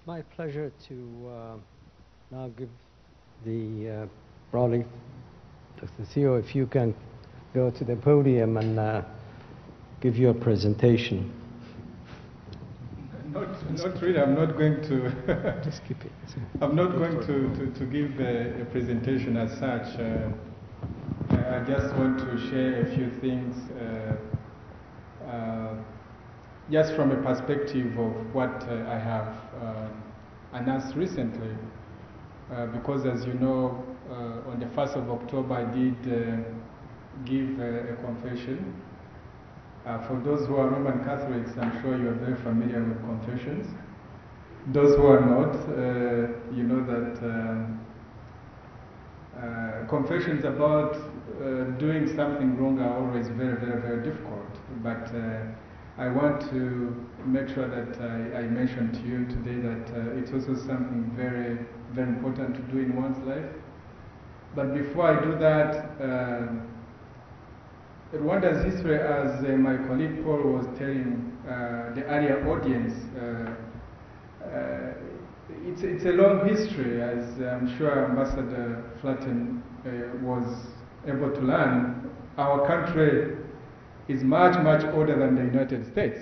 It's my pleasure to now give the Raleigh, Dr. Theo, if you can go to the podium and give your presentation. Not really. I'm not going to. Just keep it. I'm not going to give a presentation as such. I just want to share a few things, just from a perspective of what I have announced recently. Because, as you know, on the 1st of October, I did give a confession. For those who are Roman Catholics, I'm sure you are very familiar with confessions. Those who are not, you know that confessions about doing something wrong are always very, very, very difficult. But I want to make sure that I mention to you today that it's also something very, very important to do in one's life. But before I do that, Rwanda's history, as my colleague Paul was telling the earlier audience, it's a long history, as I'm sure Ambassador Flatten was able to learn. Our country is much, much older than the United States.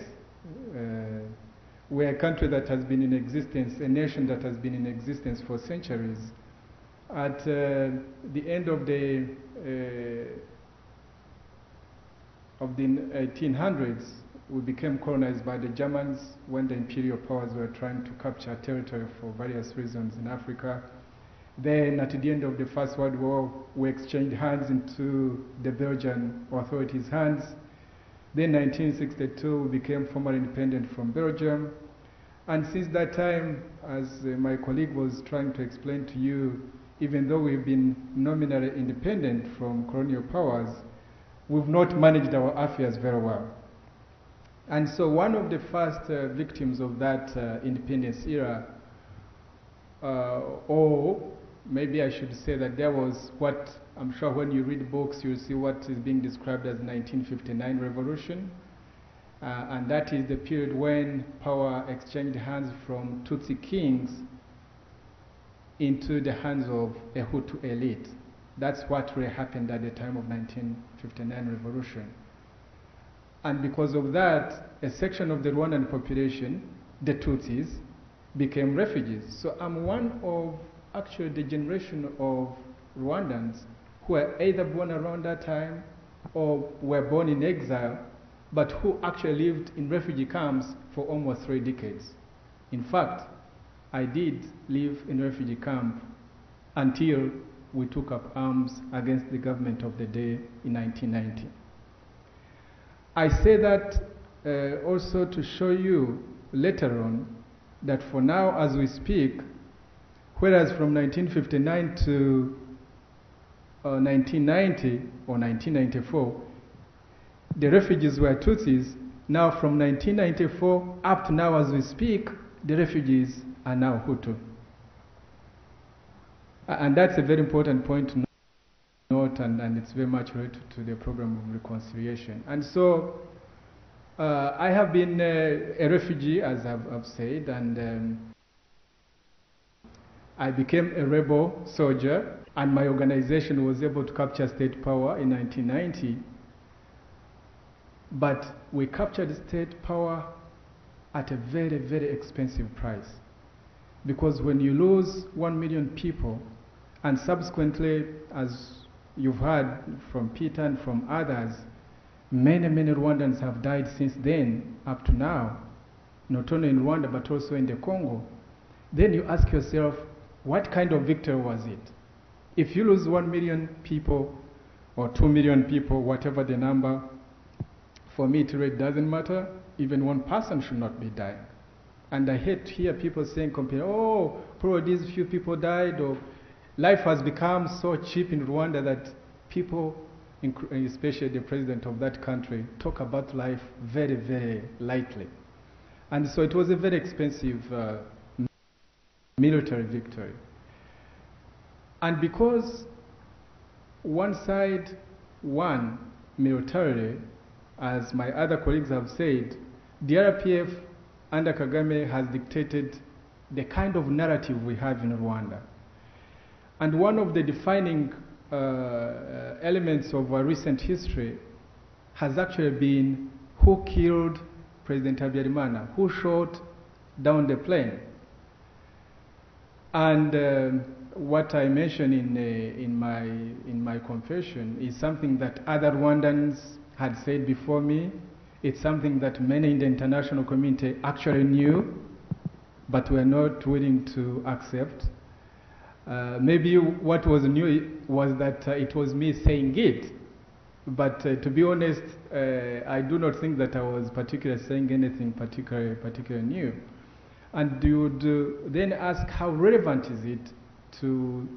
We're a country that has been in existence, a nation that has been in existence for centuries. At the end of the 1800s, we became colonized by the Germans when the imperial powers were trying to capture territory for various reasons in Africa. Then, at the end of the First World War, we exchanged hands into the Belgian authorities' hands. Then, 1962, we became formally independent from Belgium. And since that time, as my colleague was trying to explain to you, even though we've been nominally independent from colonial powers, we've not managed our affairs very well. And so one of the first victims of that independence era, or maybe I should say that there was what, I'm sure when you read books, you'll see what is being described as the 1959 revolution. And that is the period when power exchanged hands from Tutsi kings into the hands of a Hutu elite. That's what really happened at the time of 1959 revolution. And because of that, a section of the Rwandan population, the Tutsis, became refugees. So I'm one of actually the generation of Rwandans who were either born around that time or were born in exile, but who actually lived in refugee camps for almost 3 decades. In fact, I did live in a refugee camp until we took up arms against the government of the day in 1990. I say that also to show you later on that for now, as we speak, whereas from 1959 to 1990 or 1994, the refugees were Tutsis. Now from 1994 up to now as we speak, the refugees are now Hutu. And that's a very important point to note, and it's very much related to the program of reconciliation. And so I have been a refugee, as I've said, and I became a rebel soldier, and my organization was able to capture state power in 1990. But we captured state power at a very, very expensive price. Because when you lose 1 million people, and subsequently, as you've heard from Peter and from others, many, many Rwandans have died since then up to now, not only in Rwanda but also in the Congo. Then you ask yourself, what kind of victory was it? If you lose 1 million people or 2 million people, whatever the number, for me it really doesn't matter. Even one person should not be dying. And I hate to hear people saying, oh, probably these few people died, or life has become so cheap in Rwanda that people, especially the president of that country, talk about life very, very lightly. And so it was a very expensive military victory. And because one side won militarily, as my other colleagues have said, the RPF under Kagame has dictated the kind of narrative we have in Rwanda. And one of the defining elements of our recent history has actually been who killed President Habyarimana, who shot down the plane. And what I mentioned in my confession is something that other Rwandans had said before me. It's something that many in the international community actually knew, but were not willing to accept. Maybe what was new was that it was me saying it. But to be honest, I do not think that I was particularly saying anything particularly new. And you would then ask, how relevant is it to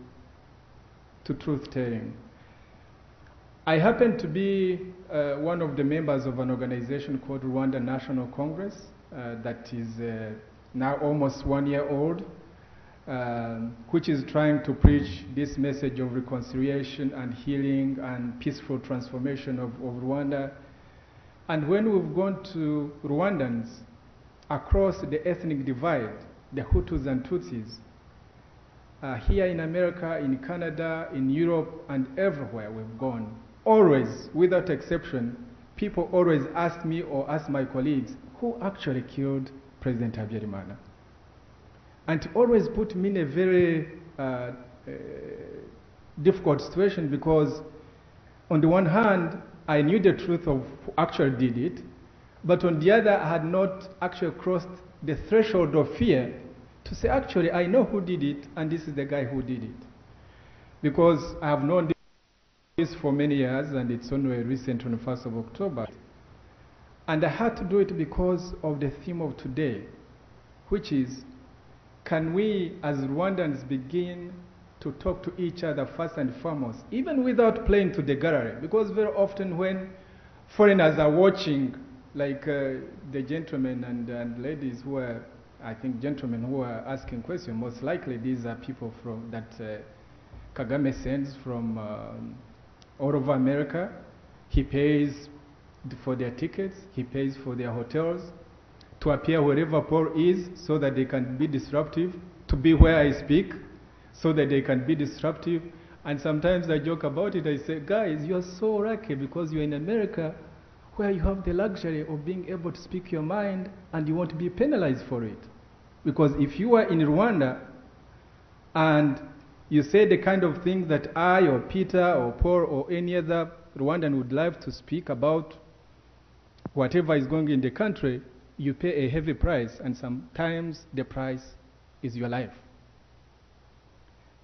truth-telling? I happen to be one of the members of an organization called Rwanda National Congress that is now almost 1 year old, which is trying to preach this message of reconciliation and healing and peaceful transformation of Rwanda. And when we've gone to Rwandans across the ethnic divide, the Hutus and Tutsis, here in America, in Canada, in Europe, and everywhere we've gone, always, without exception, people always ask me or ask my colleagues, who actually killed President Habyarimana? And it always put me in a very difficult situation, because on the one hand, I knew the truth of who actually did it, but on the other, I had not actually crossed the threshold of fear to say, actually, I know who did it, and this is the guy who did it. Because I have known this for many years, and it's only recent on the 1st of October. And I had to do it because of the theme of today, which is, can we as Rwandans begin to talk to each other first and foremost, even without playing to the gallery? Because very often when foreigners are watching, like the gentlemen and ladies who are, I think gentlemen who are asking questions, most likely these are people from that Kagame sends from all over America. He pays for their tickets, he pays for their hotels, to appear wherever Paul is so that they can be disruptive, to be where I speak so that they can be disruptive. And sometimes I joke about it, I say, guys, you're so lucky because you're in America where you have the luxury of being able to speak your mind and you won't be penalized for it. Because if you are in Rwanda and you say the kind of things that I or Peter or Paul or any other Rwandan would like to speak about whatever is going in the country, you pay a heavy price, and sometimes the price is your life.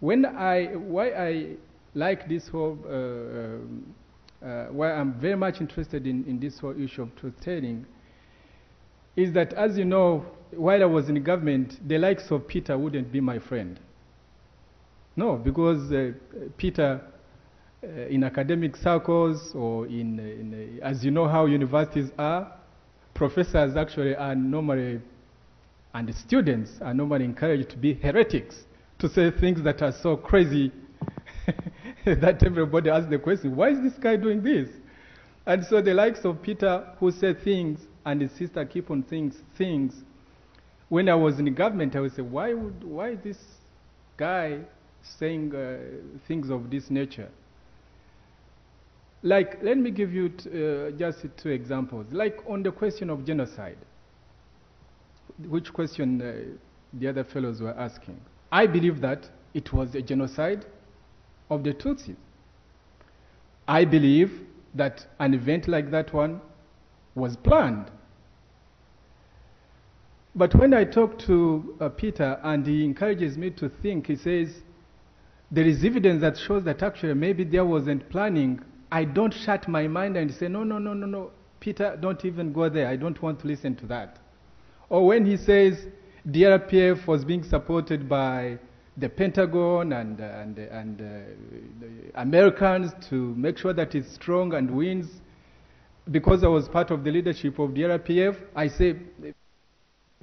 Why I like this whole, why I'm very much interested in this whole issue of truth-telling, is that, as you know, while I was in government, the likes of Peter wouldn't be my friend. No, because Peter, in academic circles or as you know how universities are, professors actually are normally, and the students are normally encouraged to be heretics, to say things that are so crazy that everybody asks the question, why is this guy doing this? And so the likes of Peter, who said things, and his sister keep on things. When I was in the government, I would say, why is this guy saying things of this nature? Like, let me give you just 2 examples. Like on the question of genocide, which question the other fellows were asking. I believe that it was a genocide of the Tutsis. I believe that an event like that one was planned. But when I talk to Peter and he encourages me to think, he says, there is evidence that shows that actually maybe there wasn't planning. I don't shut my mind and say, no, Peter, don't even go there. I don't want to listen to that. Or when he says the RPF was being supported by the Pentagon and the Americans to make sure that it's strong and wins, because I was part of the leadership of the RPF, I say,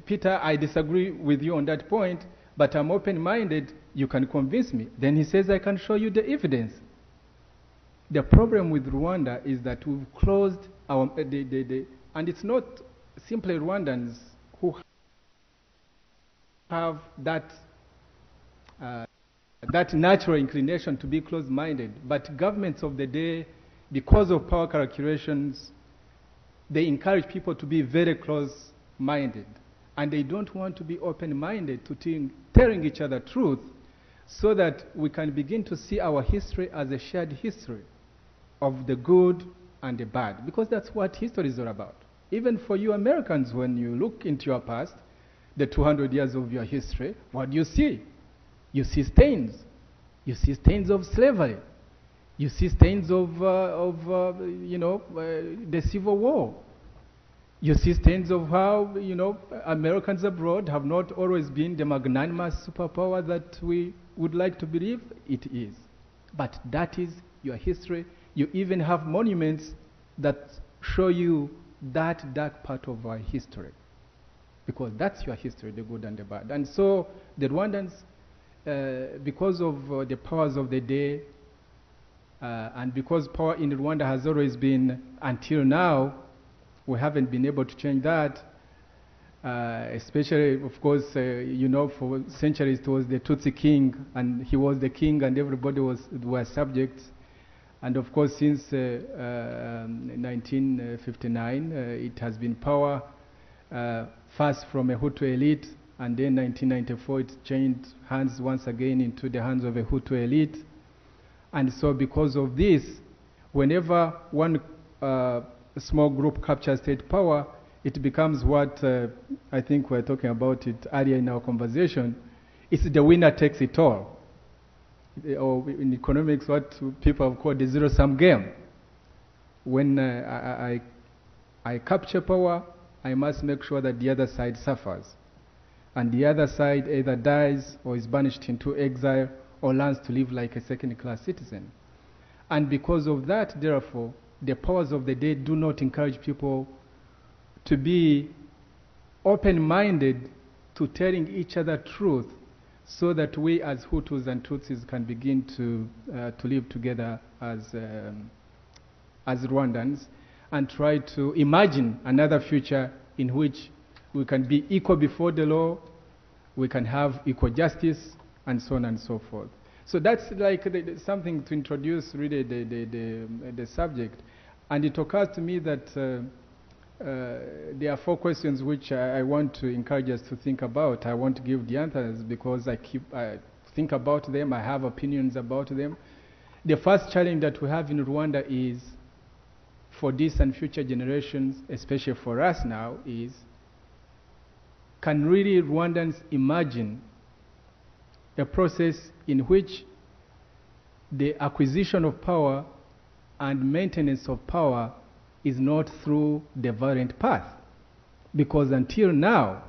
Peter, I disagree with you on that point, but I'm open-minded. You can convince me. Then he says, I can show you the evidence. The problem with Rwanda is that we've closed our, and it's not simply Rwandans who have that natural inclination to be closed-minded. But governments of the day, because of power calculations, they encourage people to be very close-minded. And they don't want to be open-minded to telling each other truth, so that we can begin to see our history as a shared history of the good and the bad. Because that's what history is all about. Even for you Americans, when you look into your past, the 200 years of your history, what do you see? You see stains. You see stains of slavery. You see stains of the Civil War. You see stains of how, Americans abroad have not always been the magnanimous superpower that we would like to believe it is. But that is your history. You even have monuments that show you that dark part of our history. Because that's your history, the good and the bad. And so the Rwandans, because of the powers of the day, and because power in Rwanda has always been, until now, we haven't been able to change that, especially, of course, for centuries it was the Tutsi king, and he was the king and everybody were subjects. And of course, since 1959, it has been power first from a Hutu elite, and then 1994 it changed hands once again into the hands of a Hutu elite. And so because of this, whenever one small group captures state power, it becomes what I think we're talking about it earlier in our conversation. It's the winner takes it all. Or in economics, what people have called the zero-sum game. When I capture power, I must make sure that the other side suffers. And the other side either dies or is banished into exile or learns to live like a second-class citizen. And because of that, therefore, the powers of the day do not encourage people to be open-minded to telling each other truth, so that we as Hutus and Tutsis can begin to live together as Rwandans and try to imagine another future in which we can be equal before the law, we can have equal justice, and so on and so forth. So that's like something to introduce really the subject. And it occurs to me that there are 4 questions which I want to encourage us to think about. I won't give the answers because I think about them, I have opinions about them. The first challenge that we have in Rwanda is, for this and future generations, especially for us now, is, can really Rwandans imagine a process in which the acquisition of power and maintenance of power is not through the violent path? Because until now,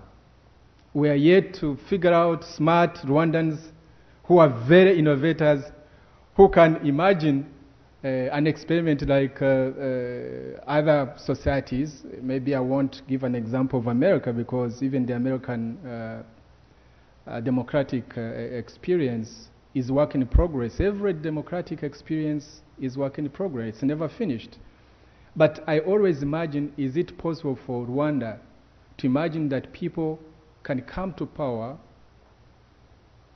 we are yet to figure out smart Rwandans who are very innovators, who can imagine an experiment like other societies. Maybe I won't give an example of America, because even the American democratic experience is work in progress. Every democratic experience is work in progress. It's never finished. But I always imagine, is it possible for Rwanda to imagine that people can come to power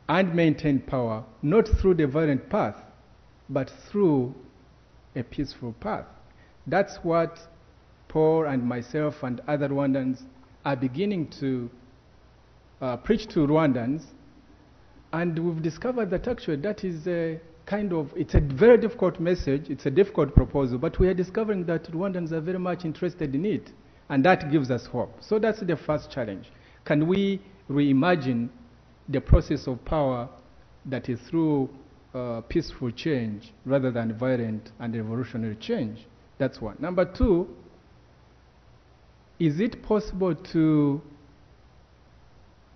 and maintain power, not through the violent path, but through a peaceful path? That's what Paul and myself and other Rwandans are beginning to preach to Rwandans. And we've discovered that actually that is a it's a very difficult message, it's a difficult proposal, but we are discovering that Rwandans are very much interested in it, and that gives us hope. So that's the first challenge. Can we reimagine the process of power that is through peaceful change rather than violent and revolutionary change? That's one. Number 2, is it possible to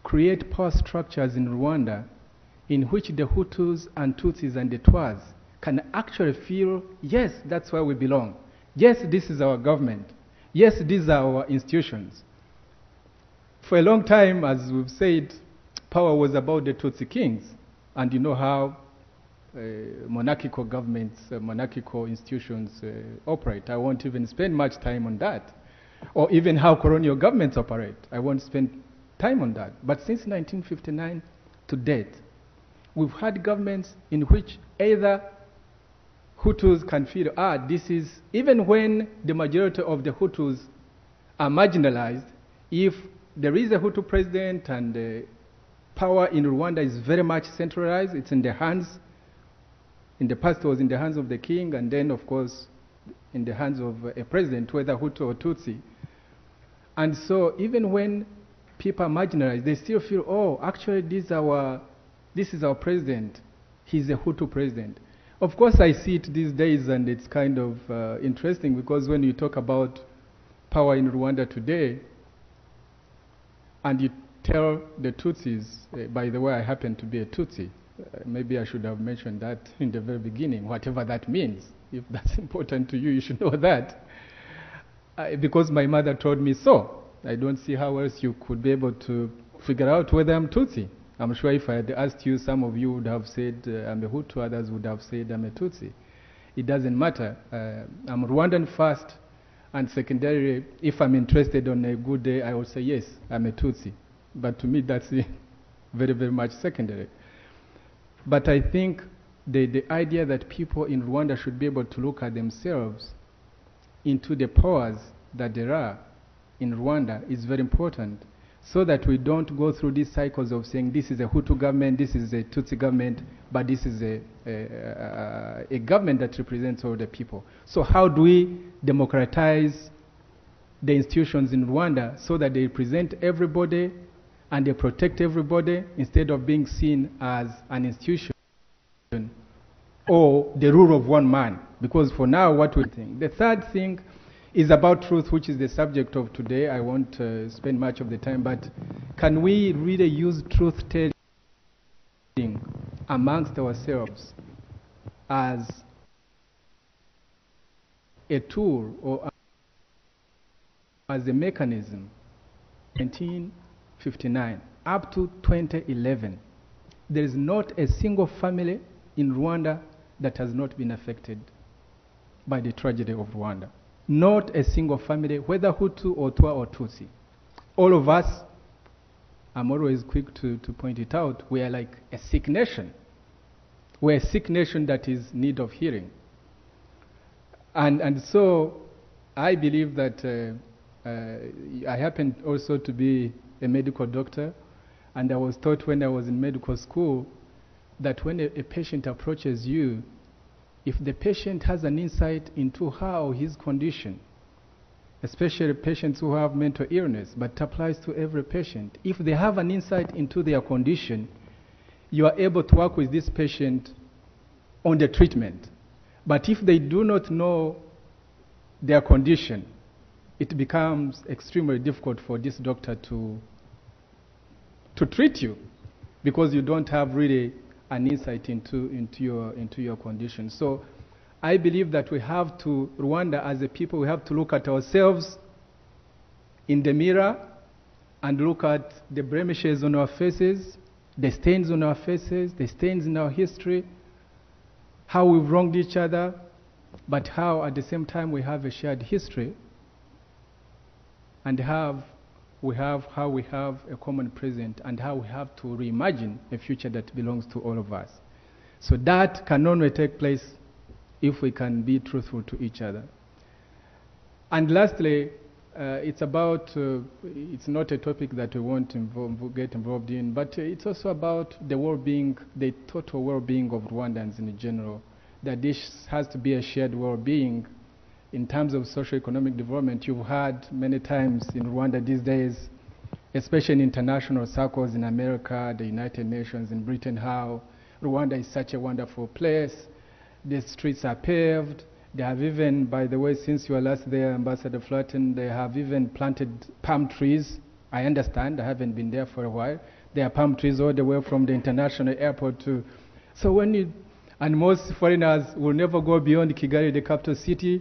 create power structures in Rwanda in which the Hutus and Tutsis and the Twas can actually feel, yes, that's where we belong. Yes, this is our government. Yes, these are our institutions. For a long time, as we've said, power was about the Tutsi kings. And you know how monarchical governments, monarchical institutions operate. I won't even spend much time on that. Or even how colonial governments operate. I won't spend time on that. But since 1959 to date, we've had governments in which either Hutus can feel, this is, even when the majority of the Hutus are marginalized, if there is a Hutu president and the power in Rwanda is very much centralized, it's in the hands, in the past it was in the hands of the king, and then of course in the hands of a president, whether Hutu or Tutsi. And so even when people are marginalized, they still feel, actually this is our president, he's a Hutu president. Of course I see it these days, and it's kind of interesting, because when you talk about power in Rwanda today, and you tell the Tutsis, by the way, I happen to be a Tutsi. Maybe I should have mentioned that in the very beginning, whatever that means. If that's important to you, you should know that. Because my mother told me so. I don't see how else you could be able to figure out whether I'm Tutsi. I'm sure if I had asked you, some of you would have said I'm a Hutu, others would have said I'm a Tutsi. It doesn't matter. I'm Rwandan first, and secondarily, if I'm interested on a good day, I will say, yes, I'm a Tutsi. But to me, that's very, very much secondary. But I think the idea that people in Rwanda should be able to look at themselves into the powers that there are in Rwanda is very important, so that we don't go through these cycles of saying this is a Hutu government, this is a Tutsi government, but this is a government that represents all the people. So how do we democratize the institutions in Rwanda so that they represent everybody and they protect everybody, instead of being seen as an institution or the rule of one man? Because for now, what we think. The third thing is about truth, which is the subject of today. I won't spend much of the time, but can we really use truth-telling amongst ourselves as a tool or as a mechanism? 1959 up to 2011, there is not a single family in Rwanda that has not been affected by the tragedy of Rwanda. Not a single family, whether Hutu or Twa or Tutsi. All of us, I'm always quick to point it out, we are like a sick nation. We're a sick nation that is in need of healing. And so I believe that I happen also to be a medical doctor, and I was taught when I was in medical school that when a patient approaches you, if the patient has an insight into how his condition, especially patients who have mental illness, but it applies to every patient, if they have an insight into their condition, you are able to work with this patient on the treatment. But if they do not know their condition, it becomes extremely difficult for this doctor to treat you, because you don't have really an insight into your condition. So I believe that we have to, Rwanda as a people, we have to look at ourselves in the mirror and look at the blemishes on our faces, the stains on our faces, the stains in our history, how we've wronged each other, but how at the same time we have a shared history, and how we have a common present, and how we have to reimagine a future that belongs to all of us. So that can only take place if we can be truthful to each other. And lastly, it's not a topic that we want to get involved in, but it's also about the well-being, the total well-being of Rwandans in general, that this has to be a shared well-being. In terms of socio-economic development, you've heard many times in Rwanda these days, especially in international circles in America, the United Nations, in Britain, how Rwanda is such a wonderful place. The streets are paved. They have even, by the way, since you were last there, Ambassador Flatten, they have even planted palm trees. I understand, I haven't been there for a while. There are palm trees all the way from the international airport to... So and most foreigners will never go beyond Kigali, the capital city.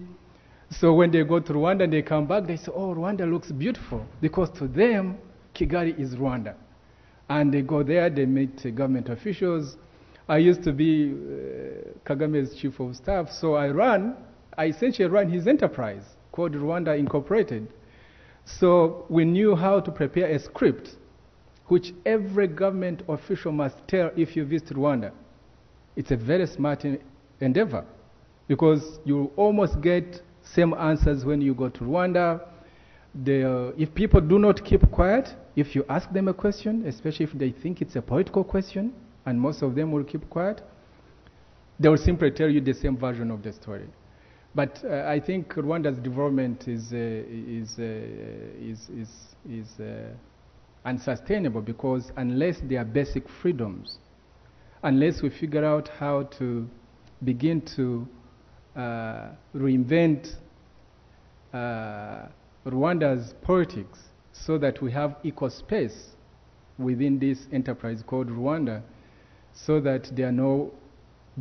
So when they go to Rwanda and they come back, they say, oh, Rwanda looks beautiful, because to them, Kigali is Rwanda. And they go there, they meet government officials. I used to be Kagame's chief of staff, so I essentially ran his enterprise called Rwanda Incorporated. So we knew how to prepare a script which every government official must tell if you visit Rwanda. It's a very smart endeavor, because you almost get same answers when you go to Rwanda. If people do not keep quiet, if you ask them a question, especially if they think it's a political question, and most of them will keep quiet, they will simply tell you the same version of the story. But I think Rwanda's development is unsustainable, because unless there are basic freedoms, unless we figure out how to begin to reinvent Rwanda's politics so that we have equal space within this enterprise called Rwanda, so that there are no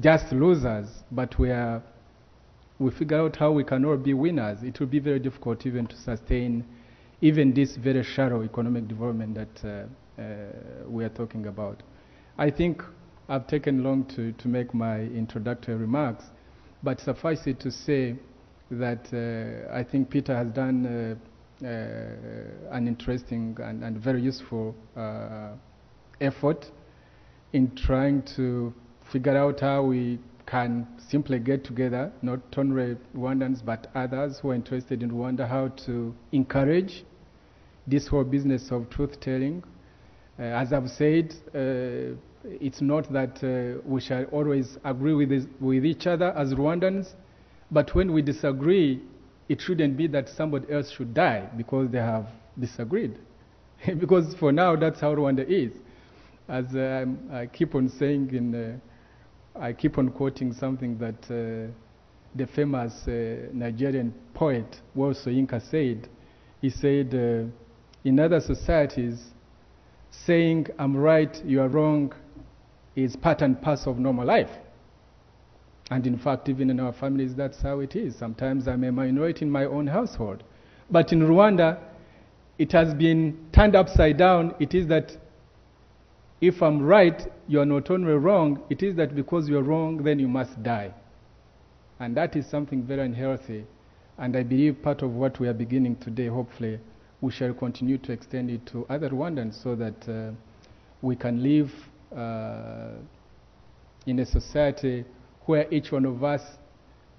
just losers, but we figure out how we can all be winners, it will be very difficult even to sustain even this very shallow economic development that we are talking about. I think I've taken long to make my introductory remarks, but suffice it to say that I think Peter has done an interesting and very useful effort in trying to figure out how we can simply get together, not only Rwandans but others who are interested in Rwanda, how to encourage this whole business of truth-telling. As I've said, it's not that we shall always agree with each other as Rwandans, but when we disagree, it shouldn't be that somebody else should die because they have disagreed. Because for now, that's how Rwanda is. As I keep on saying, I keep on quoting something that the famous Nigerian poet Wole Soyinka said. He said, in other societies, saying I'm right, you are wrong is part and parcel of normal life. And in fact, even in our families, that's how it is. Sometimes I'm a minority in my own household. But in Rwanda, it has been turned upside down. It is that if I'm right, you are not only wrong, it is that because you're wrong, then you must die. And that is something very unhealthy. And I believe part of what we are beginning today, hopefully, we shall continue to extend it to other Rwandans so that we can live in a society where each one of us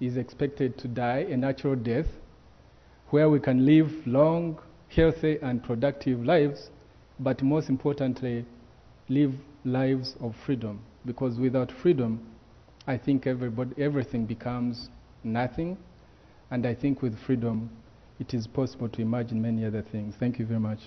is expected to die a natural death, where we can live long, healthy, and productive lives, but most importantly, live lives of freedom. Because without freedom, I think everything becomes nothing, and I think with freedom, it is possible to imagine many other things. Thank you very much.